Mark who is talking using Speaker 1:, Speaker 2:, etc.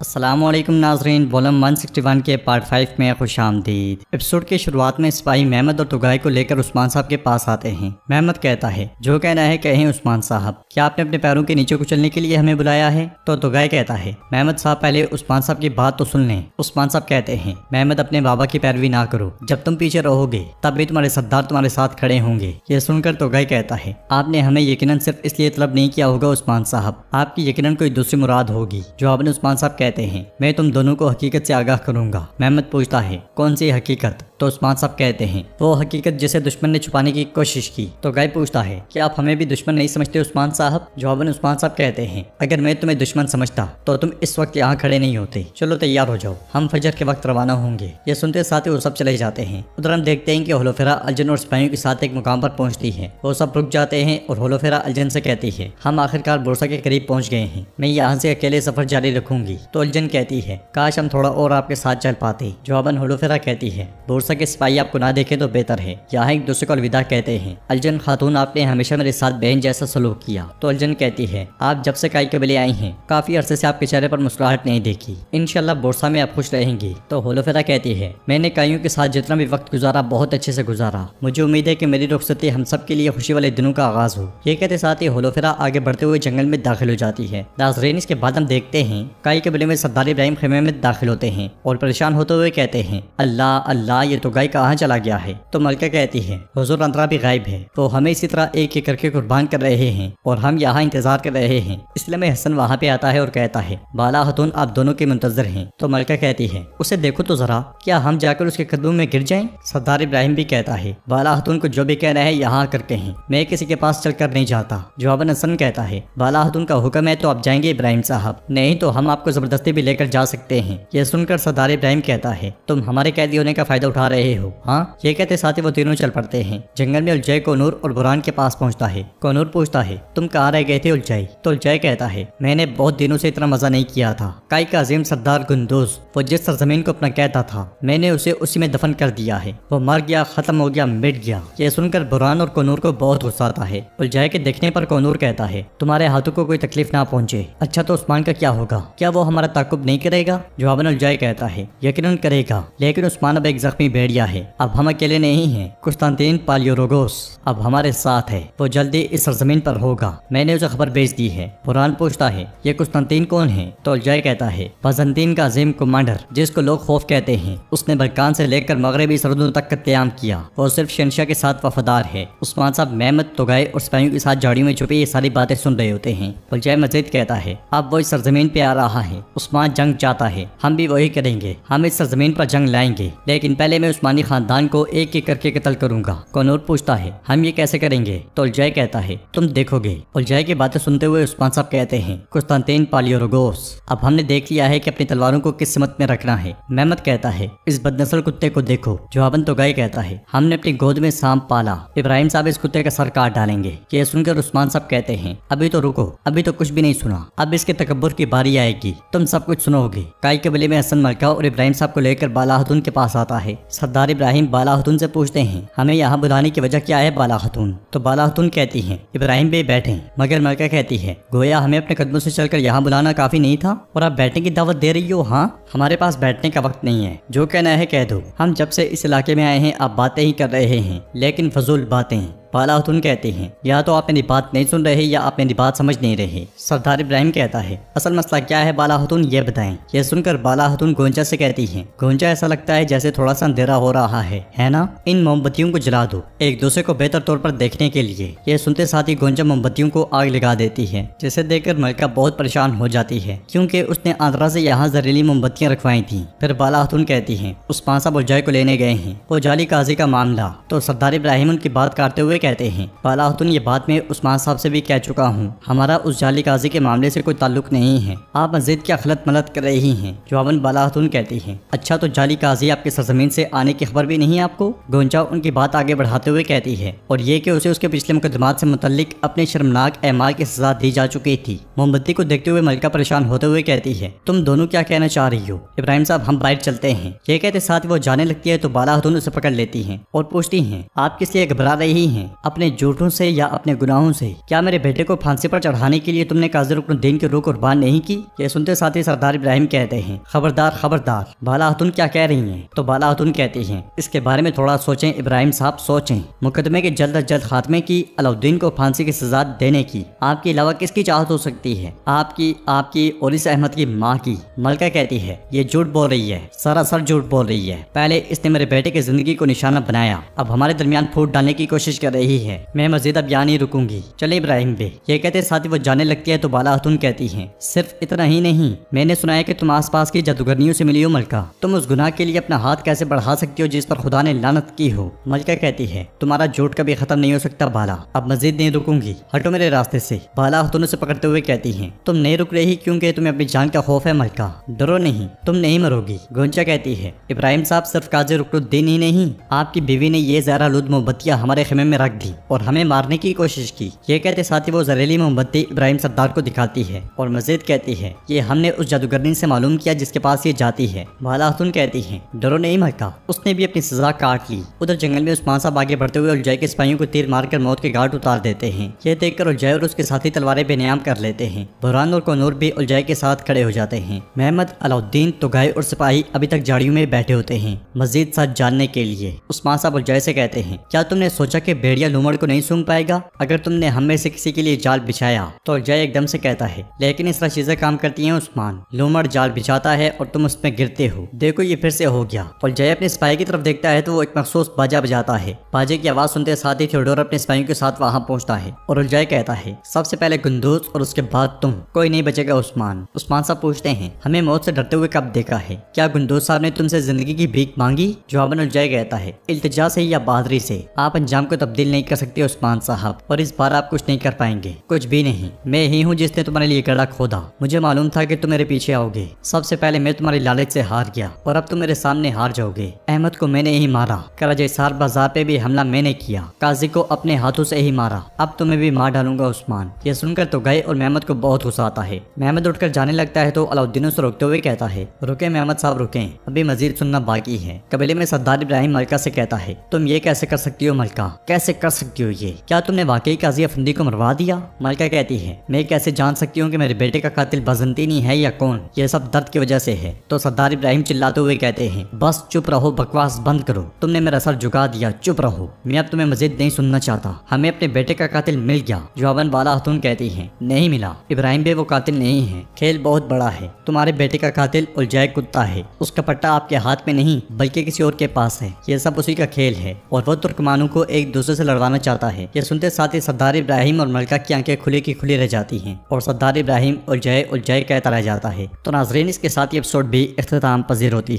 Speaker 1: अस्सलामुअलैकुम नाजरीन, वॉल्यूम 161 के पार्ट 5 में खुशामदीद। एपिसोड की शुरुआत में सिपाही मेहमद और तुगाई को लेकर उस्मान साहब के पास आते हैं। मेहमद कहता है, जो कहना है कहें उस्मान साहब, क्या आपने अपने पैरों के नीचे कुचलने के लिए हमें बुलाया है? तो तुगाई कहता है, मेहमद साहब पहले उस्मान साहब की बात तो सुन लें। उस्मान साहब कहते हैं, मेहमद अपने बाबा की पैरवी ना करो, जब तुम पीछे रहोगे तब भी तुम्हारे सरदार तुम्हारे साथ खड़े होंगे। ये सुनकर तुगाई कहता है, आपने हमें यकीनन सिर्फ इसलिए तलब नहीं किया होगा उस्मान साहब, आपकी यकीनन कोई दूसरी मुराद होगी। जवाबन उस्मान साहब कहते हैं, मैं तुम दोनों को हकीकत से आगाह करूंगा। मेहमद पूछता है, कौन सी हकीकत? तो उस्मान साहब कहते हैं, वो हकीकत जिसे दुश्मन ने छुपाने की कोशिश की। तो गाय पूछता है, क्या आप हमें भी दुश्मन नहीं समझते उस्मान साहब? जवाबन उस्मान साहब कहते हैं, अगर मैं तुम्हें दुश्मन समझता तो तुम इस वक्त यहाँ खड़े नहीं होते। चलो तैयार हो जाओ, हम फजर के वक्त रवाना होंगे। ये सुनते साथ ही वो सब चले जाते हैं। उधर हम देखते हैं कि होलोफेरा अल्जन और सिपाहियों के साथ एक मुकाम पर पहुंचती है। वो सब रुक जाते हैं और होलोफेरा अल्जन से कहती है, हम आखिरकार बोरसा के करीब पहुंच गए हैं, मैं यहाँ से अकेले सफर जारी रखूंगी। तो अल्जन कहती है, काश हम थोड़ा और आपके साथ चल पाते। जवाबन होलोफेरा कहती है, बोरसा के सिपाही आपको ना देखे तो बेहतर है, यहाँ एक दूसरे को अलविदा कहते हैं। अल्जन खातून, आपने हमेशा मेरे साथ बहन जैसा सलूक किया। तो अल्जन कहती है, आप जब से काई कबीले आई हैं काफी अरसे से आपके चेहरे पर मुस्कुराहट नहीं देखी, इंशाल्लाह बोरसा में आप खुश रहेंगी। तो होलोफेरा कहती है, मैंने काइयों के साथ जितना भी वक्त गुजारा बहुत अच्छे से गुजारा, मुझे उम्मीद है कि मेरी रुखसती हम सब के लिए खुशी वाले दिनों का आगाज हो। ये कहते साथ ही होलोफेरा आगे बढ़ते हुए जंगल में दाखिल हो जाती है। नाज़रीन, इसके बाद हम देखते हैं काई कबीले में सरदार इब्राहिम खेमे में दाखिल होते हैं और परेशान होते हुए कहते हैं, अल्लाह अल्लाह, ये तो गाय कहाँ चला गया है? तो मलका कहती है, हुजूर अंतरा भी गायब है, वो हमें इसी तरह एक एक करके कुर्बान कर रहे हैं और हम यहाँ इंतजार कर रहे हैं। इसलिए में हसन वहाँ पे आता है और कहता है, बाला हतून आप दोनों के मुंतजर हैं। तो मलका कहती है, उसे देखो तो जरा, क्या हम जाकर उसके कदमों में गिर जाएं? सरदार इब्राहिम भी कहता है, बाला हतून को जो भी कहना है यहाँ आकर कहें, मैं किसी के पास चलकर नहीं जाता। जवाबन हसन कहता है, बाला हतून का हुक्म है तो आप जाएंगे इब्राहिम साहब, नहीं तो हम आपको जबरदस्ती भी लेकर जा सकते हैं। यह सुनकर सरदार इब्राहिम कहता है, तुम हमारे कैदी होने का फायदा उठा रहे हो? हाँ। ये कहते साथ ही वो तीनों चल पड़ते हैं। जंगल में उलझाई कोनूर और बुरान के पास पहुंचता है। कोनूर पूछता है, तुम कहाँ रह गए थे उलझाई? तो उलझाई कहता है, मैंने बहुत दिनों से इतना मजा नहीं किया था। काई का अजीम सरदार गुंदोज, वो जिस सरजमीन को अपना कहता था, मैंने उसे उसी में दफन कर दिया है। वो मर गया, खत्म हो गया, मिट गया। ये सुनकर बुरान और कोनूर को बहुत गुस्सा आता है। उलझाई के देखने पर कोनूर कहता है, तुम्हारे हाथों को कोई तकलीफ ना पहुंचे। अच्छा, तो उस्मान का क्या होगा? क्या वो हमारा ताकुब नहीं करेगा? जवाबन उलझाई कहता है, यकीनन करेगा, लेकिन उस्मान अब एक जख्मी भेड़िया है, अब हम अकेले नहीं हैं। कुस्तांतीन पालियोरोगोस अब हमारे साथ है, वो जल्दी इस सरजमीन पर होगा, मैंने उसे खबर भेज दी है। बुरान पूछता है, ये कुस्तांतीन कौन है? तो उलझाई कहता है, बाज़ंतीन का अजीम कमांडर, जिसको लोग खौफ कहते हैं। उसने बल्कान से लेकर मगरबी सरहदों तक कत्लेआम किया, वो सिर्फ शहंशाह के साथ वफादार है। उस्मान साहब मेहमद, तुगाई और सिपाहियों के साथ झाड़ियों में छुपे ये सारी बातें सुन रहे होते हैं। उलझाई मजीद कहता है, अब वो इस सरजमीन पे आ रहा है, उस्मान जंग चाहता है, हम भी वही करेंगे, हम इस सरजमीन पर जंग लाएंगे, लेकिन पहले मैं उस्मानी खानदान को एक एक करके कत्ल करूंगा। कोनूर पूछता है, हम ये कैसे करेंगे? तो उलझाई कहता है, तुम देखोगे। उलझाई की बातें सुनते हुए उस्मान साहब कहते हैं, कुस्तांतीन पालियोरोगोस, अब हमने देख लिया है कि अपनी तलवारों को किस सिमत में रखना है। मेहमद कहता है, इस बदनस्ल कुत्ते को देखो। जवाबन तुगाई कहता है, हमने अपनी गोद में सांप पाला, इब्राहिम साहब इस कुत्ते का सर काट डालेंगे। ये सुनकर उस्मान साहब कहते हैं, अभी तो रुको, अभी तो कुछ भी नहीं सुना, अब इसके तकब्बुर की बारी आएगी, तुम सब कुछ सुनोगे। काई कबीले में हसन, मलका और इब्राहिम साहब को लेकर बाला हतून के पास आता है। सरदार इब्राहिम बाला हतून से पूछते हैं, हमें यहाँ बुलाने की वजह क्या है बाला हतून? तो बाला हतून कहती हैं, इब्राहिम बे बैठे। मगर मलका कहती है, गोया हमें अपने कदमों से चलकर यहाँ बुलाना काफी नहीं था और आप बैठने की दावत दे रही हो? हाँ, हमारे पास बैठने का वक्त नहीं है, जो कहना है कह दो, हम जब से इस इलाके में आए हैं आप बातें ही कर रहे हैं, लेकिन फजूल बातें। बाला हतून कहते हैं, या तो आप मेरी बात नहीं सुन रहे या आप मेरी बात समझ नहीं रहे। सरदार इब्राहिम कहता है, असल मसला क्या है बाला हतून, ये बताएं। यह सुनकर बाला हतून गोंजा से कहती हैं, गोंजा ऐसा लगता है जैसे थोड़ा सा अंधेरा हो रहा है ना? इन मोमबत्तियों को जला दो, एक दूसरे को बेहतर तौर पर देखने के लिए। यह सुनते साथ ही गोंजा मोमबत्तियों को आग लगा देती है, जिसे देखकर मलका बहुत परेशान हो जाती है, क्योंकि उसने आंध्रा से यहाँ जहरीली मोमबत्तियां रखवाई थी। फिर बाला हतून कहती है, उस्मान साहब उलझाई को लेने गए हैं, वो जाली काजी का मामला। तो सरदार इब्राहिम उनकी बात काटते हुए कहते हैं, बाला हतून ये बात मैं उस्मान साहब से भी कह चुका हूँ, हमारा उस जाली काजी के मामले से कोई ताल्लुक नहीं है, आप मजीद क्या खलत मलत कर रही हैं। जवाबन बाला हतून कहती हैं, अच्छा, तो जाली काजी आपके सरजमीन से आने की खबर भी नहीं आपको? गोंजा उनकी बात आगे बढ़ाते हुए कहती है, और ये कि उसे उसके पिछले मुकदमात से मुतल्लिक अपने शर्मनाक एमाल की सजा दी जा चुकी थी। मोमबत्ती को देखते हुए मलका परेशान होते हुए कहती है, तुम दोनों क्या कहना चाह रही हो? इब्राहिम साहब हम बाहर चलते हैं। ये कहते साथ वो जाने लगती है तो बाला हतून उसे पकड़ लेती हैं और पूछती हैं, आप किस लिए घबरा रही हैं? अपने झूठों से या अपने गुनाहों से। क्या मेरे बेटे को फांसी पर चढ़ाने के लिए तुमने काजी रुकनुद्दीन की रूह कुर्बान नहीं की? ये सुनते साथ ही सरदार इब्राहिम कहते हैं, खबरदार खबरदार, बाला खातून क्या कह रही हैं? तो बाला खातून कहती हैं, इसके बारे में थोड़ा सोचें इब्राहिम साहब, सोचें। मुकदमे के जल्द अज जल्द खात्मे की, अलाउद्दीन को फांसी की सजा देने की आपके अलावा किसकी चाहत हो सकती है? आपकी और इस अहमद की माँ की। मलका कहती है, ये झूठ बोल रही है, सरासर झूठ बोल रही है। पहले इसने मेरे बेटे की जिंदगी को निशाना बनाया, अब हमारे दरमियान फूट डालने की कोशिश कर रही है। मैं मजीद अब यहाँ नहीं रुकूंगी, चले इब्राहिम बे। ये कहते साथ ही वो जाने लगती है तो बाला खातून कहती है, सिर्फ इतना ही नहीं, मैंने सुना है कि तुम आसपास की जादूगरनियों से मिली हो मलका। तुम उस गुनाह के लिए अपना हाथ कैसे बढ़ा सकती हो जिस पर खुदा ने लानत की हो? मलका कहती है, तुम्हारा झूठ कभी खत्म नहीं हो सकता बाला, अब मजीद नहीं रुकूंगी, हटो मेरे रास्ते से। बाला खातून से पकड़ते हुए कहती है, तुम नहीं रुक रही क्योंकि तुम्हें अपनी जान का खौफ है मलका, डरो नहीं, तुम नहीं मरोगी। गुंजा कहती है, इब्राहिम साहब सिर्फ काजी रुकनुद्दीन ही नहीं, आपकी बीवी ने ये ज़हरालूद मोमबत्तियां हमारे खेमे में रख दी और हमें मारने की कोशिश की। ये कहते साथ ही वो जहरीली मोमबत्ती इब्राहिम सरदार को दिखाती है और मजीद कहती है, ये हमने उस जादूगरनी से मालूम किया जिसके पास ये जाती है। बाला खातून कहती है, डरो नहीं मलका, उसने भी अपनी सजा काट ली। उधर जंगल में उस्मान साहब आगे बढ़ते हुए उलझाई के सिपाहियों को तीर मारकर मौत के घाट उतार देते हैं। ये देखकर उलझाई और उसके साथी तलवारें बेनियाम कर लेते हैं। बुरहान और कनूर भी उलझाई के साथ खड़े हो जाते हैं। महमद, अलाउद्दीन, तुगाई और सिपाही अभी तक झाड़ियों में बैठे होते हैं मजीद सच जानने के लिए। उस्मान साहब उलझाई से कहते हैं, क्या तुमने सोचा कि भेड़िया लूमड़ को नहीं सूंघ पाएगा? अगर तुमने हम में से किसी के लिए जाल बिछाया? तो उलझाई एकदम से कहता है, लेकिन इस तरह चीजें काम करती हैं उस्मान, लूमड़ जाल बिछाता है और तुम उसमें गिरते हो। देखो ये फिर से हो गया। उलझाई अपने सिपाही की तरफ देखता है तो वो एक मखसूस बाजा बजाता है। बाजे की आवाज सुनते साथ ही थियोडोर अपने सिपाहियों के साथ वहां पहुंचता है और उलझाई कहता है, सबसे पहले गुंदूज और उसके बाद तुम, कोई नहीं बचेगा उस्मान। उस्मान साहब पूछते हैं, हमें मौत से डरते हुए कब देखा है? क्या गुंदूज साहब ने तुमसे जिंदगी की भीख मांगी? जवाबन उलझाई कहता है, इल्तिजा से या बहादुरी से आप अंजाम को तब्दील नहीं कर सकते उस्मान साहब, और इस बार आप कुछ नहीं कर पाएंगे, कुछ भी नहीं। मैं ही हूँ जिसने तुम्हारे लिए गड्ढा खोदा। मुझे मालूम था कि तुम मेरे पीछे आओगे। सबसे पहले मैं तुम्हारी लालच से हार गया और अब तुम मेरे सामने हार जाओगे। अहमद को मैंने ही मारा, कराजेसार बाजार पे भी हमला मैंने किया, काजी को अपने हाथों से ही मारा, अब तुम्हें भी मार डालूंगा उस्मान। ये सुनकर तो गए और महमद को बहुत गुस्सा आता है। महमद उठकर जाने लगता है तो अलाउद्दीन से रोकते हुए कहता है, रुके महमद साहब रुके, अभी मजीद सुनना बाकी है। कबीले में सरदार इब्राहिम मलका से कहता है, तुम ये कैसे कर सकती हो मलका, कैसे कर सकती हो ये? क्या तुमने वाकई काजी अफंदी को मरवा दिया? मलका कहती है, मैं कैसे जान सकती हूँ कि मेरे बेटे का कातिल बजंतीनी है या कौन? ये सब दर्द की वजह से है। तो सरदार इब्राहिम चिल्लाते हुए कहते हैं, बस चुप रहो, बकवास बंद करो, तुमने मेरा सर झुका दिया, चुप रहो, मैं अब तुम्हें मजीद नहीं सुनना चाहता। हमें अपने बेटे का कातिल मिल गया। जवाबन बाला खातून कहती है, नहीं मिला इब्राहिम बे, वो कातिल नहीं है, खेल बहुत बड़ा है। तुम्हारे बेटे का कातिल उलझाई कुत्ता है, उसका पट्टा आपके हाथ में नहीं बल्कि किसी और के पास है। ये सब उसी का खेल है और वो तुर्कमानों को एक दूसरे से लड़वाना चाहता है। ये सुनते साथ ही सरदार इब्राहिम और मलका की आंखें खुली की खुली रह जाती हैं और सरदार इब्राहिम उलझाई उलझाई कहता रह जाता है। तो नाजरीन, इसके साथ ही एपिसोड भी इख्तिताम पजीर होती है।